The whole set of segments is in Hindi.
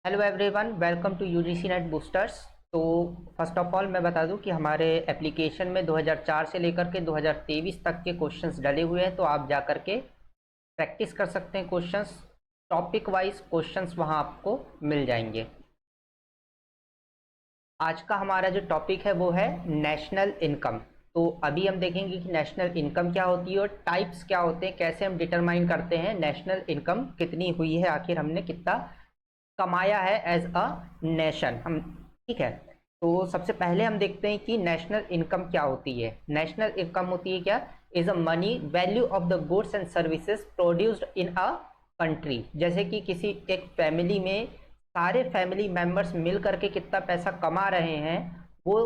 Hello everyone, welcome to UGC NET boosters. तो फर्स्ट ऑफ ऑल मैं बता दूं कि हमारे एप्लीकेशन में 2004 से लेकर के 2023 तक के क्वेश्चंस डले हुए हैं, तो आप जा कर के प्रैक्टिस कर सकते हैं। क्वेश्चंस टॉपिक वाइज क्वेश्चंस वहां आपको मिल जाएंगे। आज का हमारा जो टॉपिक है वो है नेशनल इनकम। तो अभी हम देखेंगे कि नेशनल इनकम क्या होती है और टाइप्स क्या होते हैं, कैसे हम डिटरमाइन करते हैं नेशनल इनकम कितनी हुई है, आखिर हमने कितना कमाया है एज अ नेशन हम। ठीक है, तो सबसे पहले हम देखते हैं कि नेशनल इनकम क्या होती है। नेशनल इनकम होती है क्या, is a money value of the goods and services produced in a country. जैसे कि किसी एक फैमिली में सारे फैमिली मेंबर्स मिल करके कितना पैसा कमा रहे हैं, वो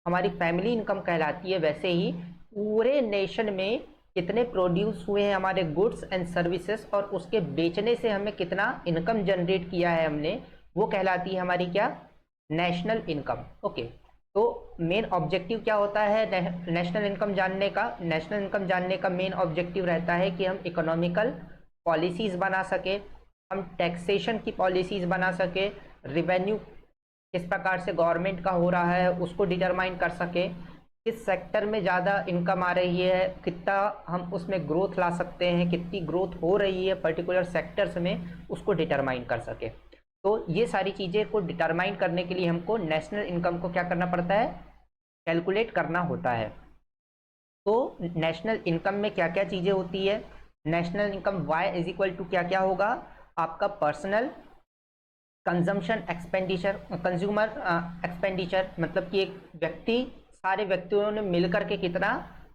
हमारी फैमिली इनकम कहलाती है। वैसे ही पूरे नेशन में कितने प्रोड्यूस हुए हैं हमारे गुड्स एंड सर्विसेज और उसके बेचने से हमें कितना इनकम जनरेट किया है हमने, वो कहलाती है हमारी क्या, नेशनल इनकम। ओके, तो मेन ऑब्जेक्टिव क्या होता है नेशनल इनकम जानने का। नेशनल इनकम जानने का मेन ऑब्जेक्टिव रहता है कि हम इकोनॉमिकल पॉलिसीज बना सके, हम टैक्सेशन की पॉलिसीज बना सके, रिवेन्यू किस प्रकार से गवर्नमेंट का हो रहा है उसको डिटरमाइन कर सके, किस सेक्टर में ज़्यादा इनकम आ रही है, कितना हम उसमें ग्रोथ ला सकते हैं, कितनी ग्रोथ हो रही है पर्टिकुलर सेक्टर्स में, उसको डिटरमाइन कर सके। तो ये सारी चीज़ें को डिटरमाइन करने के लिए हमको नेशनल इनकम को क्या करना पड़ता है, कैलकुलेट करना होता है। तो नेशनल इनकम में क्या क्या चीज़ें होती है, national income Y is equal to क्या क्या होगा, आपका personal consumption expenditure, consumer expenditure, मतलब कि एक व्यक्ति, सारे व्यक्तियों ने मिलकर के कितना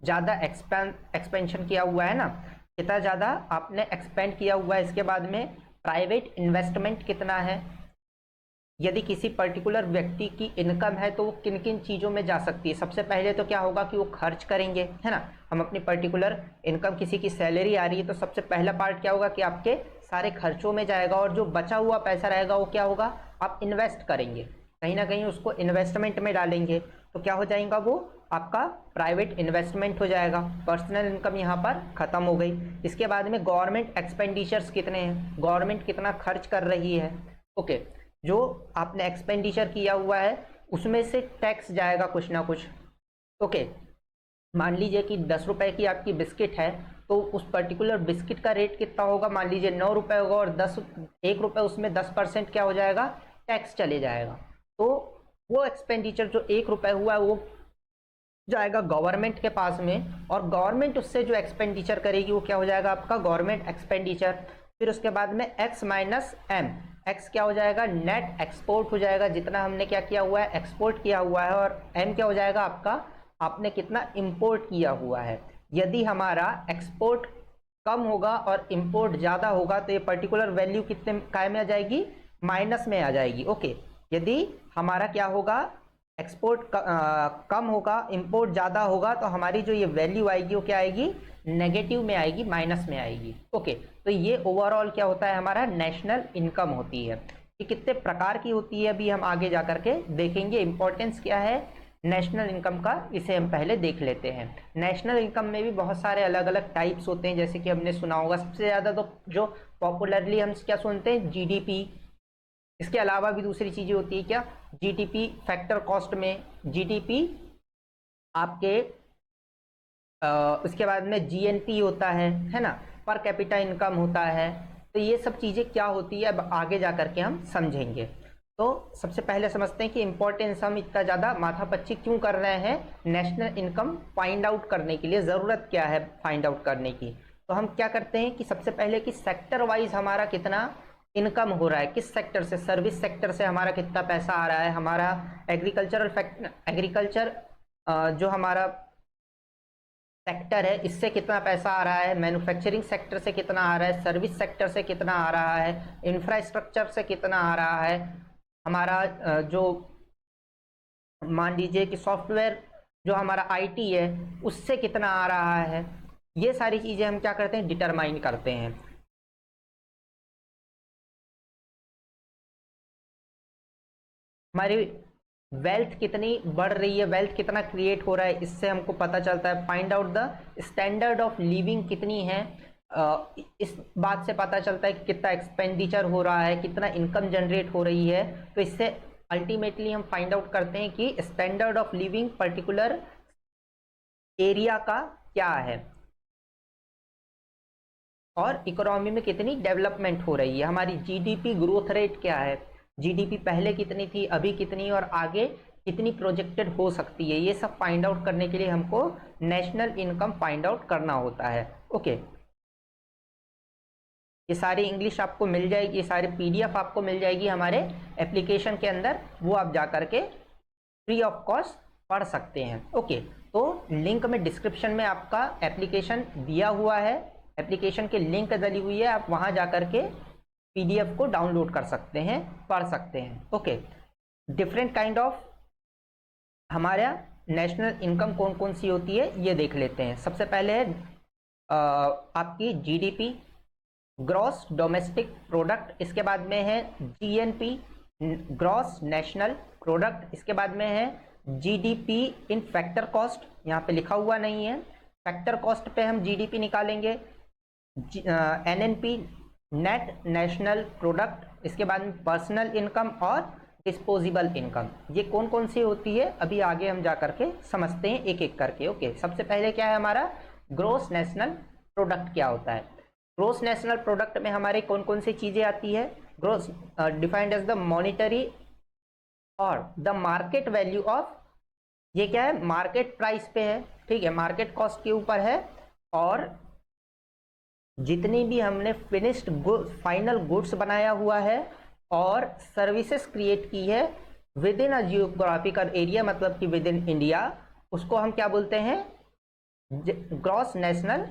ज़्यादा एक्सपेंशन किया हुआ है ना, कितना ज़्यादा आपने एक्सपेंड किया हुआ है। इसके बाद में प्राइवेट इन्वेस्टमेंट कितना है, यदि किसी पर्टिकुलर व्यक्ति की इनकम है तो वो किन किन चीज़ों में जा सकती है। सबसे पहले तो क्या होगा कि वो खर्च करेंगे, है ना। हम अपनी पर्टिकुलर इनकम, किसी की सैलरी आ रही है तो सबसे पहला पार्ट क्या होगा कि आपके सारे खर्चों में जाएगा, और जो बचा हुआ पैसा रहेगा वो क्या होगा, आप इन्वेस्ट करेंगे, कहीं ना कहीं उसको इन्वेस्टमेंट में डालेंगे, तो क्या हो जाएगा, वो आपका प्राइवेट इन्वेस्टमेंट हो जाएगा। पर्सनल इनकम यहाँ पर खत्म हो गई। इसके बाद में गवर्नमेंट एक्सपेंडिचर्स कितने हैं, गवर्नमेंट कितना खर्च कर रही है। ओके, जो आपने एक्सपेंडिचर किया हुआ है उसमें से टैक्स जाएगा कुछ ना कुछ। ओके, मान लीजिए कि 10 रुपए की आपकी बिस्किट है, तो उस पर्टिकुलर बिस्किट का रेट कितना होगा, मान लीजिए 9 रुपए होगा, और 1 रुपए उसमें 10% क्या हो जाएगा, टैक्स चले जाएगा। तो वो एक्सपेंडिचर जो 1 रुपए हुआ है वो जाएगा गवर्नमेंट के पास में, और गवर्नमेंट उससे जो एक्सपेंडिचर करेगी वो क्या हो जाएगा, आपका गवर्नमेंट एक्सपेंडिचर। फिर उसके बाद में एक्स माइनस एम, एक्स क्या हो जाएगा, नेट एक्सपोर्ट हो जाएगा, जितना हमने क्या किया हुआ है, एक्सपोर्ट किया हुआ है, और एम क्या हो जाएगा आपका, आपने कितना इंपोर्ट किया हुआ है। यदि हमारा एक्सपोर्ट कम होगा और इंपोर्ट ज़्यादा होगा तो ये पर्टिकुलर वैल्यू कितने काय में आ जाएगी, माइनस में आ जाएगी। ओके, यदि हमारा क्या होगा, एक्सपोर्ट कम होगा, इंपोर्ट ज़्यादा होगा, तो हमारी जो ये वैल्यू आएगी वो क्या आएगी, नेगेटिव में आएगी, माइनस में आएगी। ओके, तो ये ओवरऑल क्या होता है, हमारा नेशनल इनकम होती है। ये कितने प्रकार की होती है अभी हम आगे जा करके देखेंगे। इंपॉर्टेंस क्या है नेशनल इनकम का, इसे हम पहले देख लेते हैं। नेशनल इनकम में भी बहुत सारे अलग अलग टाइप्स होते हैं, जैसे कि हमने सुना होगा सबसे ज़्यादा तो जो पॉपुलरली हम क्या सुनते हैं, जीडीपी। इसके अलावा भी दूसरी चीज़ें होती है क्या, जीडीपी फैक्टर कॉस्ट में, जीडीपी आपके उसके बाद में जीएनपी होता है ना, पर कैपिटा इनकम होता है। तो ये सब चीज़ें क्या होती है अब आगे जा करके हम समझेंगे। तो सबसे पहले समझते हैं कि इंपॉर्टेंस हम इतना ज़्यादा माथापच्ची क्यों कर रहे हैं, नेशनल इनकम फाइंड आउट करने के लिए ज़रूरत क्या है फाइंड आउट करने की। तो हम क्या करते हैं कि सबसे पहले कि सेक्टर वाइज हमारा कितना इनकम हो रहा है, किस सेक्टर से, सर्विस सेक्टर से हमारा कितना पैसा आ रहा है, हमारा एग्रीकल्चर जो हमारा सेक्टर है इससे कितना पैसा आ रहा है, मैन्युफैक्चरिंग सेक्टर से कितना आ रहा है, सर्विस सेक्टर से कितना आ रहा है, इंफ्रास्ट्रक्चर से कितना आ रहा है, हमारा जो मान लीजिए कि सॉफ्टवेयर जो हमारा आईटी है उससे कितना आ रहा है। ये सारी चीज़ें हम क्या करते हैं, डिटरमाइन करते हैं। हमारी वेल्थ कितनी बढ़ रही है, वेल्थ कितना क्रिएट हो रहा है, इससे हमको पता चलता है। Find out the standard of living कितनी है, इस बात से पता चलता है कि कितना एक्सपेंडिचर हो रहा है, कितना इनकम जनरेट हो रही है। तो इससे अल्टीमेटली हम फाइंड आउट करते हैं कि standard of living particular area का क्या है और इकोनॉमी में कितनी डेवलपमेंट हो रही है, हमारी जीडीपी ग्रोथ रेट क्या है, जीडीपी पहले कितनी थी, अभी कितनी और आगे कितनी प्रोजेक्टेड हो सकती है। ये सब फाइंड आउट करने के लिए हमको नेशनल इनकम फाइंड आउट करना होता है। ओके, ये सारी इंग्लिश आपको मिल जाएगी, ये सारी पीडीएफ आपको मिल जाएगी हमारे एप्लीकेशन के अंदर, वो आप जा करके फ्री ऑफ कॉस्ट पढ़ सकते हैं। ओके, तो लिंक में डिस्क्रिप्शन में आपका एप्लीकेशन दिया हुआ है, एप्लीकेशन की लिंक डली हुई है, आप वहां जा करके पीडीएफ को डाउनलोड कर सकते हैं, पढ़ सकते हैं। ओके, डिफरेंट काइंड ऑफ हमारा नेशनल इनकम कौन कौन सी होती है ये देख लेते हैं। सबसे पहले है आपकी जीडीपी, ग्रॉस डोमेस्टिक प्रोडक्ट, इसके बाद में है जीएनपी, ग्रॉस नेशनल प्रोडक्ट, इसके बाद में है जीडीपी इन फैक्टर कॉस्ट, यहाँ पे लिखा हुआ नहीं है, फैक्टर कॉस्ट पे हम जीडीपी निकालेंगे, एनएनपी नेट नेशनल प्रोडक्ट, इसके बाद में पर्सनल इनकम और डिस्पोजेबल इनकम। ये कौन कौन सी होती है अभी आगे हम जा करके समझते हैं एक एक करके। ओके, सबसे पहले क्या है हमारा ग्रॉस नेशनल प्रोडक्ट क्या होता है। ग्रॉस नेशनल प्रोडक्ट में हमारे कौन कौन सी चीजें आती है। Gross defined as the monetary और द मार्केट वैल्यू ऑफ, ये क्या है मार्केट प्राइस पे है, ठीक है, मार्केट कॉस्ट के ऊपर है, और जितनी भी हमने फिनिश्ड फाइनल गुड्स बनाया हुआ है और सर्विसेज क्रिएट की है with in a geographical area, मतलब कि विद इन इंडिया, उसको हम क्या बोलते हैं gross national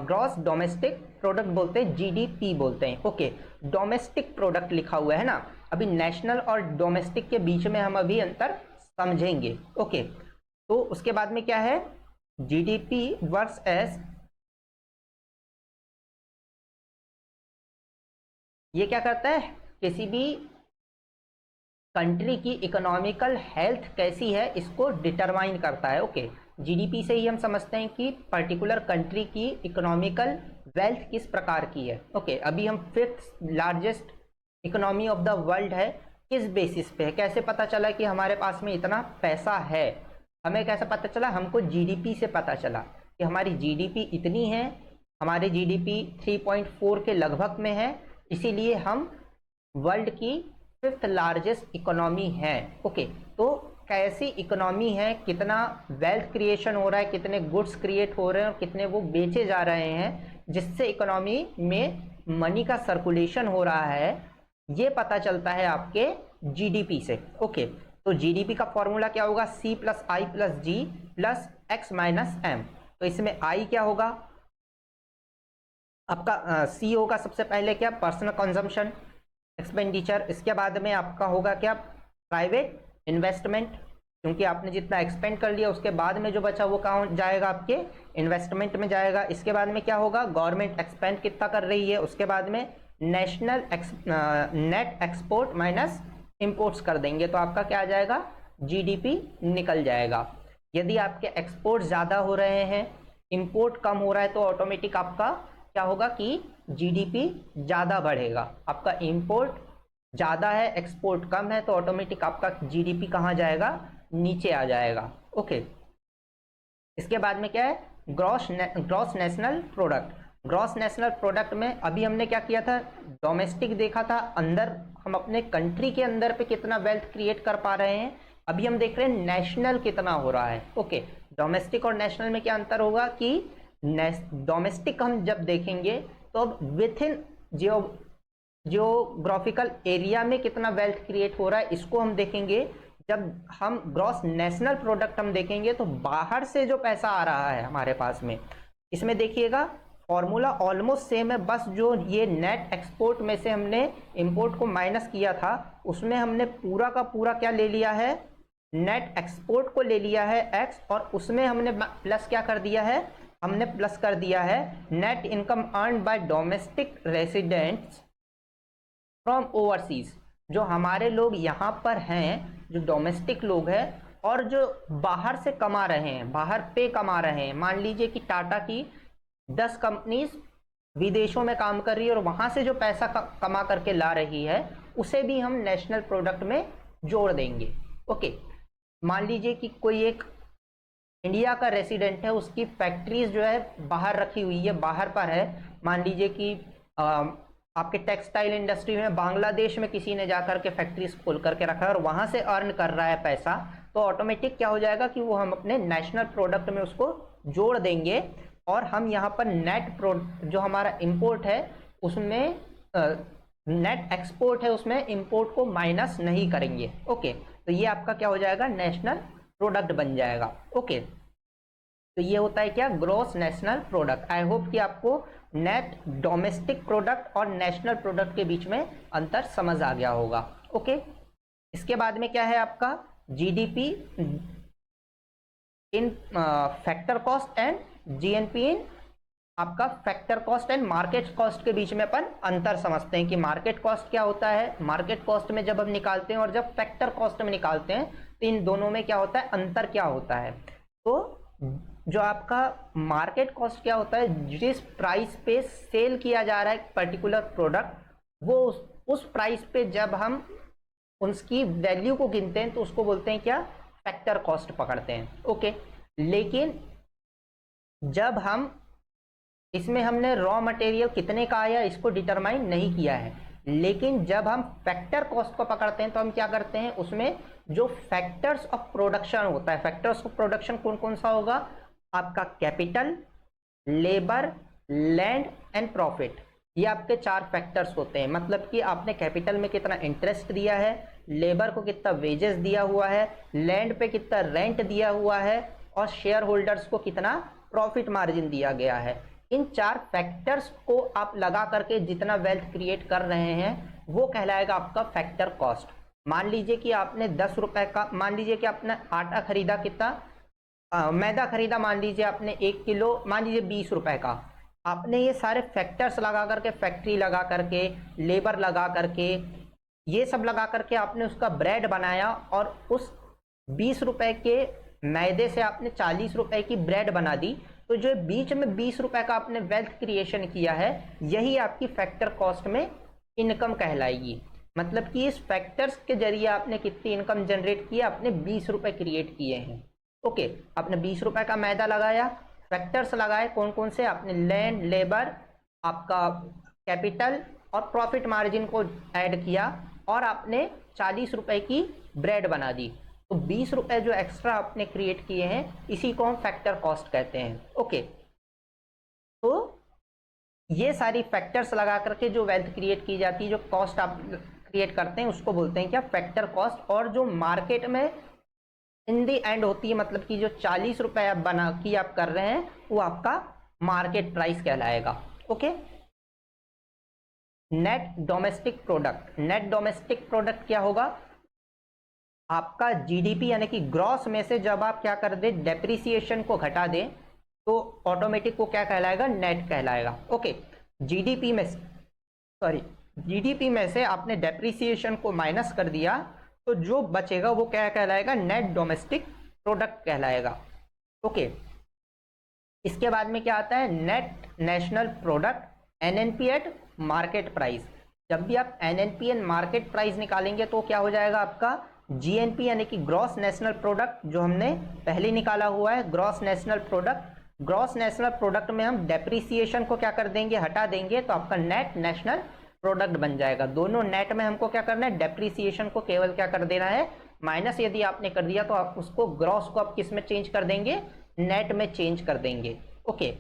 gross domestic product बोलते हैं, जीडीपी बोलते हैं। ओके, डोमेस्टिक प्रोडक्ट लिखा हुआ है ना, अभी नेशनल और डोमेस्टिक के बीच में हम अभी अंतर समझेंगे। ओके, तो उसके बाद में क्या है जीडीपी वर्क्स एज, ये क्या करता है किसी भी कंट्री की इकोनॉमिकल हेल्थ कैसी है इसको डिटरमाइन करता है। ओके, जीडीपी से ही हम समझते हैं कि पर्टिकुलर कंट्री की इकोनॉमिकल वेल्थ किस प्रकार की है। ओके, अभी हम 5th largest economy of the world है, किस बेसिस पे है, कैसे पता चला कि हमारे पास में इतना पैसा है, हमें कैसे पता चला, हमको जीडीपी से पता चला कि हमारी जीडीपी इतनी है, हमारी जीडीपी 3.4 के लगभग में है, इसीलिए हम वर्ल्ड की 5th लार्जेस्ट इकोनॉमी है। ओके, तो कैसी इकोनॉमी है, कितना वेल्थ क्रिएशन हो रहा है, कितने गुड्स क्रिएट हो रहे हैं और कितने वो बेचे जा रहे हैं, जिससे इकोनॉमी में मनी का सर्कुलेशन हो रहा है, ये पता चलता है आपके जीडीपी से। ओके, तो जीडीपी का फॉर्मूला क्या होगा, C + I + G + X - M। तो इसमें I क्या होगा आपका, C होगा सबसे पहले क्या पर्सनल कंजम्पशन एक्सपेंडिचर, इसके बाद में आपका होगा क्या प्राइवेट इन्वेस्टमेंट, क्योंकि आपने जितना एक्सपेंड कर लिया उसके बाद में जो बचा वो कहाँ जाएगा आपके इन्वेस्टमेंट में जाएगा। इसके बाद में क्या होगा गवर्नमेंट एक्सपेंड कितना कर रही है, उसके बाद में national net export minus imports कर देंगे तो आपका क्या आ जाएगा जीडीपी निकल जाएगा। यदि आपके एक्सपोर्ट ज़्यादा हो रहे हैं इंपोर्ट कम हो रहा है तो ऑटोमेटिक आपका क्या होगा कि जीडीपी ज़्यादा बढ़ेगा। आपका इंपोर्ट ज़्यादा है एक्सपोर्ट कम है तो ऑटोमेटिक आपका जीडीपी कहाँ जाएगा नीचे आ जाएगा। ओके, इसके बाद में क्या है gross national product. Gross national product में अभी हमने क्या किया था डोमेस्टिक देखा था, अंदर हम अपने कंट्री के अंदर पे कितना वेल्थ क्रिएट कर पा रहे हैं, अभी हम देख रहे हैं नेशनल कितना हो रहा है। ओके, डोमेस्टिक और नेशनल में क्या अंतर होगा कि डोमेस्टिक हम जब देखेंगे तो अब विथ इन जियोग्राफिकल एरिया में कितना वेल्थ क्रिएट हो रहा है इसको हम देखेंगे। जब हम ग्रॉस नेशनल प्रोडक्ट हम देखेंगे तो बाहर से जो पैसा आ रहा है हमारे पास में, इसमें देखिएगा फॉर्मूला ऑलमोस्ट सेम है, बस जो ये नेट एक्सपोर्ट में से हमने इंपोर्ट को माइनस किया था उसमें हमने पूरा का पूरा क्या ले लिया है नेट एक्सपोर्ट को ले लिया है एक्स, और उसमें हमने प्लस क्या कर दिया है हमने प्लस कर दिया है net income earn by domestic residents from overseas. जो हमारे लोग यहाँ पर हैं जो डोमेस्टिक लोग हैं और जो बाहर से कमा रहे हैं बाहर पे कमा रहे हैं, मान लीजिए कि टाटा की 10 कंपनीज विदेशों में काम कर रही है और वहां से जो पैसा कमा करके ला रही है उसे भी हम नेशनल प्रोडक्ट में जोड़ देंगे। ओके, मान लीजिए कि कोई एक इंडिया का रेसिडेंट है, उसकी फैक्ट्रीज जो है बाहर रखी हुई है, बाहर पर है। मान लीजिए कि आपके टेक्सटाइल इंडस्ट्री में बांग्लादेश में किसी ने जाकर के फैक्ट्रीज खोल करके रखा है और वहां से अर्न कर रहा है पैसा, तो ऑटोमेटिक क्या हो जाएगा कि वो हम अपने नेशनल प्रोडक्ट में उसको जोड़ देंगे और हम यहाँ पर नेट जो हमारा इंपोर्ट है उसमें नेट एक्सपोर्ट है उसमें इंपोर्ट को माइनस नहीं करेंगे। ओके, तो ये आपका क्या हो जाएगा, नेशनल प्रोडक्ट बन जाएगा। ओके, तो ये होता है क्या, gross national product. I hope कि आपको नेट डोमेस्टिक प्रोडक्ट और नेशनल प्रोडक्ट के बीच में अंतर समझ आ गया होगा। ओके, इसके बाद में क्या है आपका GDP in factor cost and GNP in आपका factor cost and market cost के बीच में अपन अंतर समझते हैं कि मार्केट कॉस्ट क्या होता है। मार्केट कॉस्ट में जब हम निकालते हैं और जब फैक्टर कॉस्ट में निकालते हैं तो इन दोनों में क्या होता है, अंतर क्या होता है। तो जो आपका मार्केट कॉस्ट क्या होता है, जिस प्राइस पे सेल किया जा रहा है पर्टिकुलर प्रोडक्ट, वो उस प्राइस पे जब हम उसकी वैल्यू को गिनते हैं तो उसको बोलते हैं क्या, फैक्टर कॉस्ट पकड़ते हैं। ओके, लेकिन जब हम इसमें हमने रॉ मटेरियल कितने का आया इसको डिटरमाइन नहीं किया है, लेकिन जब हम फैक्टर कॉस्ट को पकड़ते हैं तो हम क्या करते हैं, उसमें जो फैक्टर्स ऑफ प्रोडक्शन होता है, फैक्टर्स ऑफ प्रोडक्शन कौन कौन सा होगा, आपका capital, labour, land and profit, ये आपके 4 फैक्टर्स होते हैं। मतलब कि आपने कैपिटल में कितना इंटरेस्ट दिया है, लेबर को कितना वेजेस दिया हुआ है, लैंड पे कितना रेंट दिया हुआ है और शेयर होल्डर्स को कितना प्रॉफिट मार्जिन दिया गया है। इन 4 फैक्टर्स को आप लगा करके जितना वेल्थ क्रिएट कर रहे हैं वो कहलाएगा आपका फैक्टर कॉस्ट। मान लीजिए कि आपने 10 रुपए का, मान लीजिए कि आपने आटा खरीदा, कितना मैदा खरीदा, मान लीजिए आपने 1 किलो, मान लीजिए 20 रुपए का। आपने ये सारे फैक्टर्स लगा करके, फैक्ट्री लगा करके, लेबर लगा करके, ये सब लगा करके आपने उसका ब्रेड बनाया और उस 20 रुपए के मैदे से आपने 40 रुपए की ब्रेड बना दी। तो जो बीच में 20 रुपए का आपने वेल्थ क्रिएशन किया है, यही आपकी फैक्टर कॉस्ट में इनकम कहलाएगी। मतलब कि इस फैक्टर्स के जरिए आपने कितनी इनकम जनरेट की है, आपने 20 रुपए क्रिएट किए हैं। ओके, आपने 20 रुपए का मैदा लगाया, फैक्टर्स लगाए कौन कौन से, आपने लैंड, लेबर, आपका कैपिटल और प्रॉफिट मार्जिन को ऐड किया और आपने 40 रुपए की ब्रेड बना दी। तो 20 रुपए जो एक्स्ट्रा आपने क्रिएट किए हैं इसी को हम फैक्टर कॉस्ट कहते हैं। ओके, तो ये सारी फैक्टर्स लगा करके जो वेल्थ क्रिएट की जाती है, जो कॉस्ट आप क्रिएट करते हैं उसको बोलते हैं क्या, फैक्टर कॉस्ट। और जो मार्केट में इन दी एंड होती है, मतलब कि जो 40 रुपए आप बना की आप कर रहे हैं वो आपका मार्केट प्राइस कहलाएगा। Okay, net domestic product. Net domestic product क्या होगा, आपका जीडीपी यानी कि ग्रॉस में से जब आप क्या कर दें, डेप्रिसिएशन को घटा दें तो ऑटोमेटिक को क्या कहलाएगा, नेट कहलाएगा। ओके, जीडीपी में से आपने डेप्रिसिएशन को माइनस कर दिया तो जो बचेगा वो क्या कहलाएगा, नेट डोमेस्टिक प्रोडक्ट कहलाएगा। ओके, इसके बाद में क्या आता है, net national product, NNP eight market price. जब भी आप एनएनपी एंड मार्केट प्राइस निकालेंगे तो क्या हो जाएगा आपका जीएनपी यानी कि ग्रॉस नेशनल प्रोडक्ट, जो हमने पहले निकाला हुआ है gross national product. Gross national product में हम डेप्रिसिएशन को क्या कर देंगे, हटा देंगे, तो आपका नेट नेशनल प्रोडक्ट बन जाएगा। दोनों नेट में हमको क्या करना है, डेप्रिसिएशन को केवल क्या कर देना है, माइनस यदि आपने कर दिया तो आप उसको ग्रॉस को आप किस में चेंज कर देंगे, नेट में चेंज कर देंगे। ओके,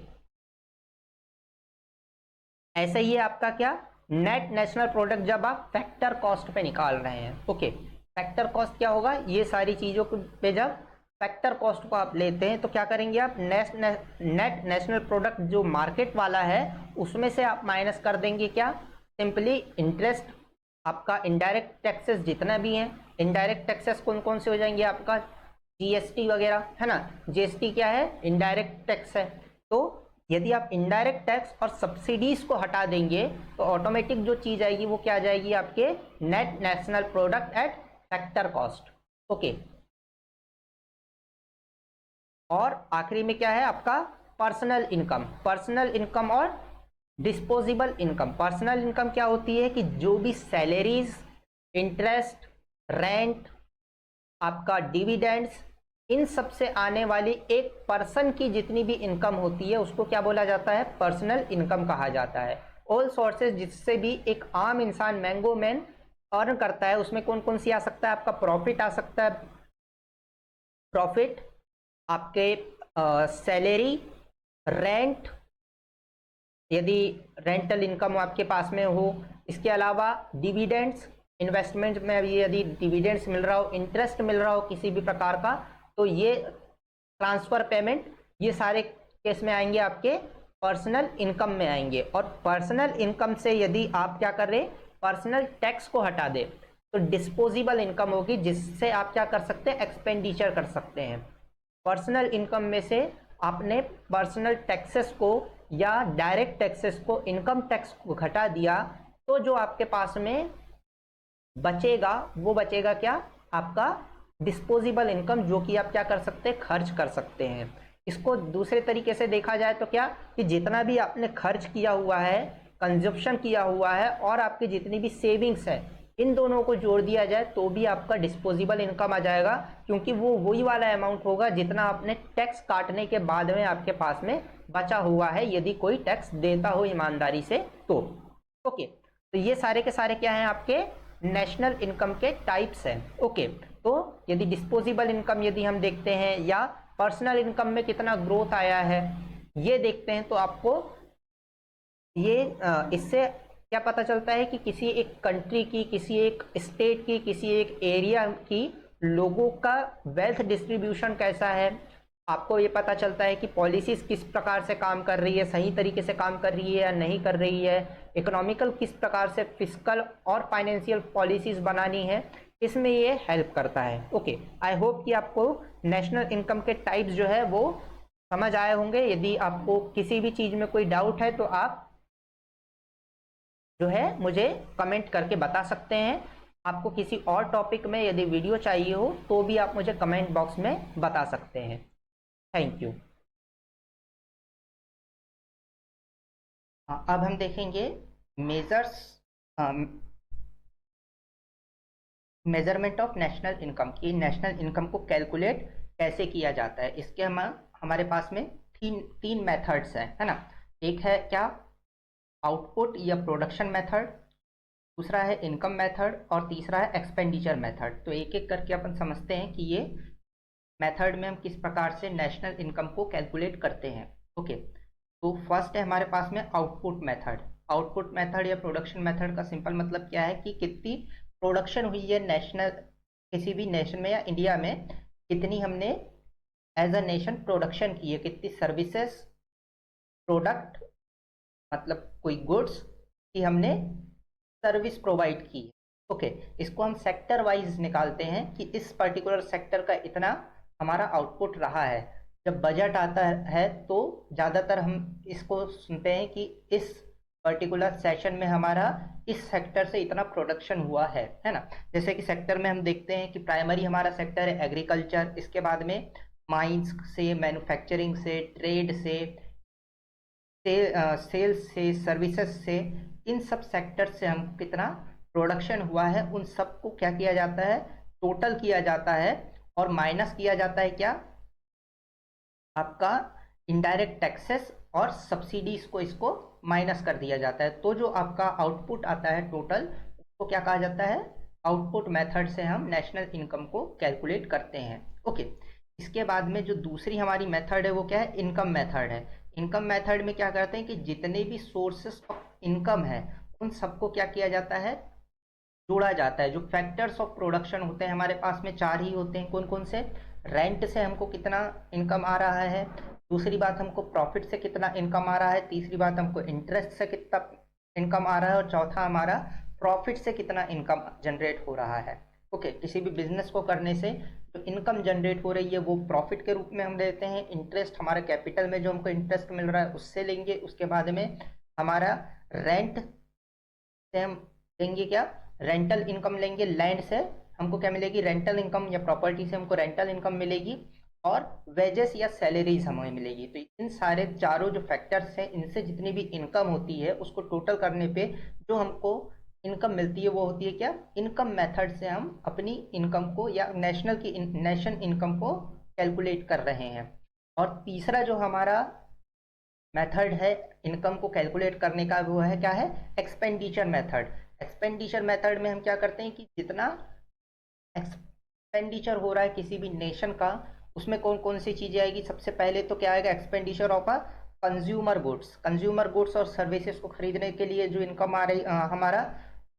ऐसा ही है आपका क्या, नेट नेशनल प्रोडक्ट जब आप फैक्टर कॉस्ट पे निकाल रहे हैं। ओके, फैक्टर कॉस्ट क्या होगा, ये सारी चीजों पे जब फैक्टर कॉस्ट को आप लेते हैं तो क्या करेंगे आप, नेट नेशनल प्रोडक्ट जो मार्केट वाला है उसमें से आप माइनस कर देंगे क्या, सिंपली इंटरेस्ट, आपका इनडायरेक्ट टैक्सेस जितना भी हैं, इनडायरेक्ट टैक्सेस कौन कौन से हो जाएंगे, आपका जीएसटी वगैरह है ना। जीएसटी क्या है, इनडायरेक्ट टैक्स है। तो यदि आप इनडायरेक्ट टैक्स और सब्सिडीज को हटा देंगे तो ऑटोमेटिक जो चीज आएगी वो क्या आ जाएगी, आपके net national product at factor cost. Okay, और आखिरी में क्या है आपका पर्सनल इनकम, पर्सनल इनकम और डिस्पोजेबल इनकम। पर्सनल इनकम क्या होती है कि जो भी सैलरीज, इंटरेस्ट, रेंट, आपका डिविडेंड्स, इन सब से आने वाली एक पर्सन की जितनी भी इनकम होती है उसको क्या बोला जाता है, पर्सनल इनकम कहा जाता है। ऑल सोर्सेज जिससे भी एक आम इंसान, मैंगो मैन अर्न करता है, उसमें कौन कौन सी आ सकता है, आपका प्रॉफिट आ सकता है, प्रॉफिट, आपके सैलरी, रेंट, यदि रेंटल इनकम आपके पास में हो, इसके अलावा डिविडेंड्स, इन्वेस्टमेंट में भी यदि डिविडेंड्स मिल रहा हो, इंटरेस्ट मिल रहा हो किसी भी प्रकार का, तो ये ट्रांसफर पेमेंट, ये सारे केस में आएंगे, आपके पर्सनल इनकम में आएंगे। और पर्सनल इनकम से यदि आप क्या कर रहे, पर्सनल टैक्स को हटा दे तो डिस्पोजेबल इनकम होगी, जिससे आप क्या कर सकते हैं, एक्सपेंडिचर कर सकते हैं। पर्सनल इनकम में से आपने पर्सनल टैक्सेस को या डायरेक्ट टैक्सेस को, इनकम टैक्स को घटा दिया, तो जो आपके पास में बचेगा वो बचेगा क्या, आपका डिस्पोजेबल इनकम, जो कि आप क्या कर सकते हैं, खर्च कर सकते हैं। इसको दूसरे तरीके से देखा जाए तो क्या, कि जितना भी आपने खर्च किया हुआ है, कंजप्शन किया हुआ है, और आपकी जितनी भी सेविंग्स है, इन दोनों को जोड़ दिया जाए तो भी आपका डिस्पोजेबल इनकम आ जाएगा, क्योंकि वो वही वाला अमाउंट होगा जितना आपने टैक्स काटने के बाद में आपके पास में बचा हुआ है, यदि कोई टैक्स देता हो ईमानदारी से तो। ओके, तो ये सारे के सारे क्या हैं, आपके नेशनल इनकम के टाइप्स हैं। ओके, तो यदि डिस्पोजेबल इनकम यदि हम देखते हैं, या पर्सनल इनकम में कितना ग्रोथ आया है ये देखते हैं, तो आपको ये इससे क्या पता चलता है कि किसी एक कंट्री की, किसी एक स्टेट की, किसी एक एरिया की लोगों का वेल्थ डिस्ट्रीब्यूशन कैसा है। आपको ये पता चलता है कि पॉलिसीज किस प्रकार से काम कर रही है, सही तरीके से काम कर रही है या नहीं कर रही है, इकोनॉमिकल किस प्रकार से फिस्कल और फाइनेंशियल पॉलिसीज बनानी है, इसमें ये हेल्प करता है। ओके, आई होप कि आपको नेशनल इनकम के टाइप्स जो है वो समझ आए होंगे। यदि आपको किसी भी चीज़ में कोई डाउट है तो आप जो है मुझे कमेंट करके बता सकते हैं। आपको किसी और टॉपिक में यदि वीडियो चाहिए हो तो भी आप मुझे कमेंट बॉक्स में बता सकते हैं। Thank you. अब हम देखेंगे measures, measurement of national income, की नेशनल इनकम को कैलकुलेट कैसे किया जाता है। इसके हमारे पास में तीन मेथड्स हैं, है ना। एक है क्या, आउटपुट या प्रोडक्शन मेथड, दूसरा है इनकम मेथड, और तीसरा है एक्सपेंडिचर मेथड। तो एक एक करके अपन समझते हैं कि ये मेथड में हम किस प्रकार से नेशनल इनकम को कैलकुलेट करते हैं। ओके, तो फर्स्ट है हमारे पास में आउटपुट मेथड। आउटपुट मेथड या प्रोडक्शन मेथड का सिंपल मतलब क्या है कि कितनी प्रोडक्शन हुई है नेशनल, किसी भी नेशन में या इंडिया में, कितनी हमने एज अ नेशन प्रोडक्शन की है, कितनी सर्विसेज, प्रोडक्ट मतलब कोई गुड्स की हमने सर्विस प्रोवाइड की है। ओके, इसको हम सेक्टर वाइज निकालते हैं कि इस पर्टिकुलर सेक्टर का इतना हमारा आउटपुट रहा है। जब बजट आता है तो ज़्यादातर हम इसको सुनते हैं कि इस पर्टिकुलर सेशन में हमारा इस सेक्टर से इतना प्रोडक्शन हुआ है ना। जैसे कि सेक्टर में हम देखते हैं कि प्राइमरी हमारा सेक्टर है एग्रीकल्चर, इसके बाद में माइंस से, मैन्युफैक्चरिंग से, ट्रेड से, सेल्स से, सर्विसेज से, इन सब सेक्टर से हम कितना प्रोडक्शन हुआ है उन सबको क्या किया जाता है, टोटल किया जाता है, और माइनस किया जाता है क्या, आपका इनडायरेक्ट टैक्सेस और सब्सिडीज को, इसको माइनस कर दिया जाता है। तो जो आपका आउटपुट आता है टोटल, उसको क्या कहा जाता है, आउटपुट मेथड से हम नेशनल इनकम को कैलकुलेट करते हैं। ओके, इसके बाद में जो दूसरी हमारी मेथड है वो क्या है, इनकम मेथड है। इनकम मेथड में क्या करते हैं कि जितने भी सोर्सेस ऑफ इनकम है उन सबको क्या किया जाता है, जोड़ा जाता है। जो फैक्टर्स ऑफ प्रोडक्शन होते हैं हमारे पास में चार ही होते हैं, कौन कौन से, रेंट से हमको कितना इनकम आ रहा है, दूसरी बात हमको प्रॉफिट से कितना इनकम आ रहा है, तीसरी बात हमको इंटरेस्ट से कितना इनकम आ रहा है, और चौथा हमारा प्रॉफिट से कितना इनकम जनरेट हो रहा है। ओके, किसी भी बिजनेस को करने से जो इनकम जनरेट हो रही है वो प्रॉफिट के रूप में हम लेते हैं, इंटरेस्ट हमारे कैपिटल में जो हमको इंटरेस्ट मिल रहा है उससे लेंगे, उसके बाद में हमारा रेंट से हम लेंगे क्या, रेंटल इनकम लेंगे, लैंड से हमको क्या मिलेगी, रेंटल इनकम, या प्रॉपर्टी से हमको रेंटल इनकम मिलेगी, और वेजेस या सैलरीज हमें मिलेगी। तो इन सारे चारों जो फैक्टर्स हैं, इनसे जितनी भी इनकम होती है उसको टोटल करने पे जो हमको इनकम मिलती है वो होती है क्या, इनकम मेथड से हम अपनी इनकम को या नेशन इनकम को कैलकुलेट कर रहे हैं। और तीसरा जो हमारा मेथड है इनकम को कैलकुलेट करने का, वो है क्या है, एक्सपेंडिचर मेथड। एक्सपेंडिचर मेथड में हम क्या करते हैं कि जितना एक्सपेंडिचर हो रहा है किसी भी नेशन का, उसमें कौन कौन सी चीज़ें आएगी। सबसे पहले तो क्या आएगा, expenditure of a consumer goods और सर्विसेज को खरीदने के लिए जो इनकम आ रही, हमारा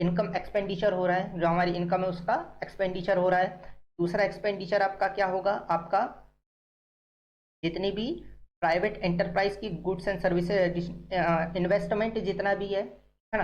इनकम एक्सपेंडिचर हो रहा है, जो हमारी इनकम है उसका एक्सपेंडिचर हो रहा है। दूसरा एक्सपेंडिचर आपका क्या होगा, आपका जितनी भी प्राइवेट एंटरप्राइज की गुड्स एंड सर्विसेज इन्वेस्टमेंट जितना भी है ना।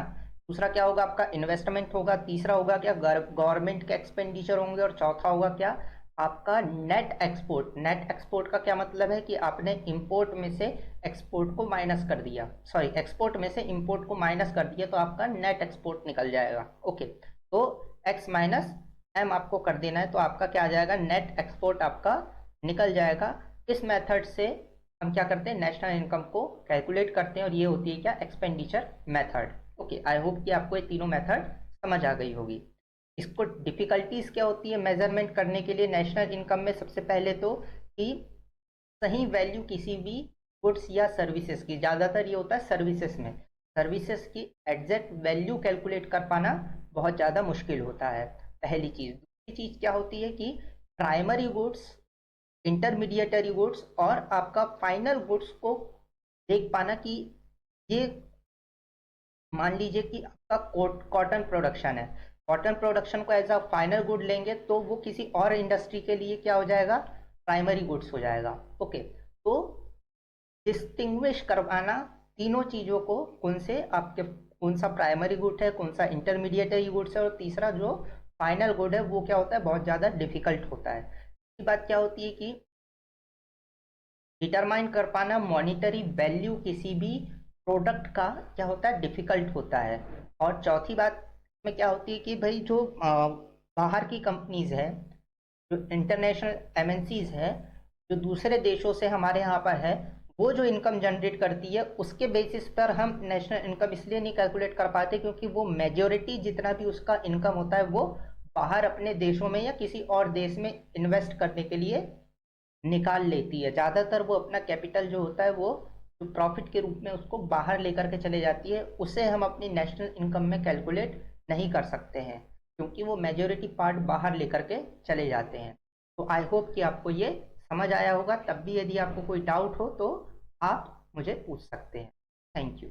दूसरा क्या होगा, आपका इन्वेस्टमेंट होगा। तीसरा होगा क्या, गवर्नमेंट के एक्सपेंडिचर होंगे। और चौथा होगा क्या, आपका नेट एक्सपोर्ट। नेट एक्सपोर्ट का क्या मतलब है कि आपने इंपोर्ट में से एक्सपोर्ट को माइनस कर दिया, सॉरी एक्सपोर्ट में से इंपोर्ट को माइनस कर दिया, तो आपका नेट एक्सपोर्ट निकल जाएगा। ओके, तो एक्स माइनस एम आपको कर देना है, तो आपका क्या आ जाएगा, नेट एक्सपोर्ट आपका निकल जाएगा। इस मेथड से हम क्या करते हैं, नेशनल इनकम को कैलकुलेट करते हैं, और ये होती है क्या, expenditure method. Okay, I hope कि आपको ये तीनों मेथड समझ आ गई होगी। इसको डिफिकल्टीज क्या होती है मेजरमेंट करने के लिए नेशनल इनकम में, सबसे पहले तो कि सही वैल्यू किसी भी गुड्स या सर्विसेज की, ज़्यादातर ये होता है सर्विसेज में, सर्विसेज की एग्जैक्ट वैल्यू कैलकुलेट कर पाना बहुत ज़्यादा मुश्किल होता है, पहली चीज़। दूसरी चीज़ क्या होती है कि प्राइमरी गुड्स, इंटरमीडिएटरी गुड्स और आपका फाइनल गुड्स को देख पाना कि ये, मान लीजिए कि आपका कॉटन प्रोडक्शन है, कॉटन प्रोडक्शन को एज अ फाइनल गुड लेंगे तो वो किसी और इंडस्ट्री के लिए क्या हो जाएगा, प्राइमरी गुड्स हो जाएगा। ओके, तो डिस्टिंग्विश करवाना तीनों चीज़ों को, कौन से आपके, कौन सा प्राइमरी गुड है, कौन सा इंटरमीडिएटरी गुड्स है, और तीसरा जो फाइनल गुड है वो क्या होता है, बहुत ज़्यादा डिफिकल्ट होता है। इसकी बात क्या होती है कि डिटरमाइन कर पाना मॉनिटरी वैल्यू किसी भी प्रोडक्ट का क्या होता है, डिफिकल्ट होता है। और चौथी बात में क्या होती है कि भाई जो बाहर की कंपनीज है, जो इंटरनेशनल एमएनसीज है, जो दूसरे देशों से हमारे यहाँ पर है, वो जो इनकम जनरेट करती है उसके बेसिस पर हम नेशनल इनकम इसलिए नहीं कैलकुलेट कर पाते क्योंकि वो मेजोरिटी जितना भी उसका इनकम होता है वो बाहर अपने देशों में या किसी और देश में इन्वेस्ट करने के लिए निकाल लेती है। ज़्यादातर वो अपना कैपिटल जो होता है वो जो प्रॉफिट के रूप में उसको बाहर लेकर के चले जाती है, उसे हम अपनी नेशनल इनकम में कैलकुलेट नहीं कर सकते हैं क्योंकि वो मेजोरिटी पार्ट बाहर लेकर के चले जाते हैं। तो आई होप कि आपको ये समझ आया होगा। तब भी यदि आपको कोई डाउट हो तो आप मुझे पूछ सकते हैं। Thank you.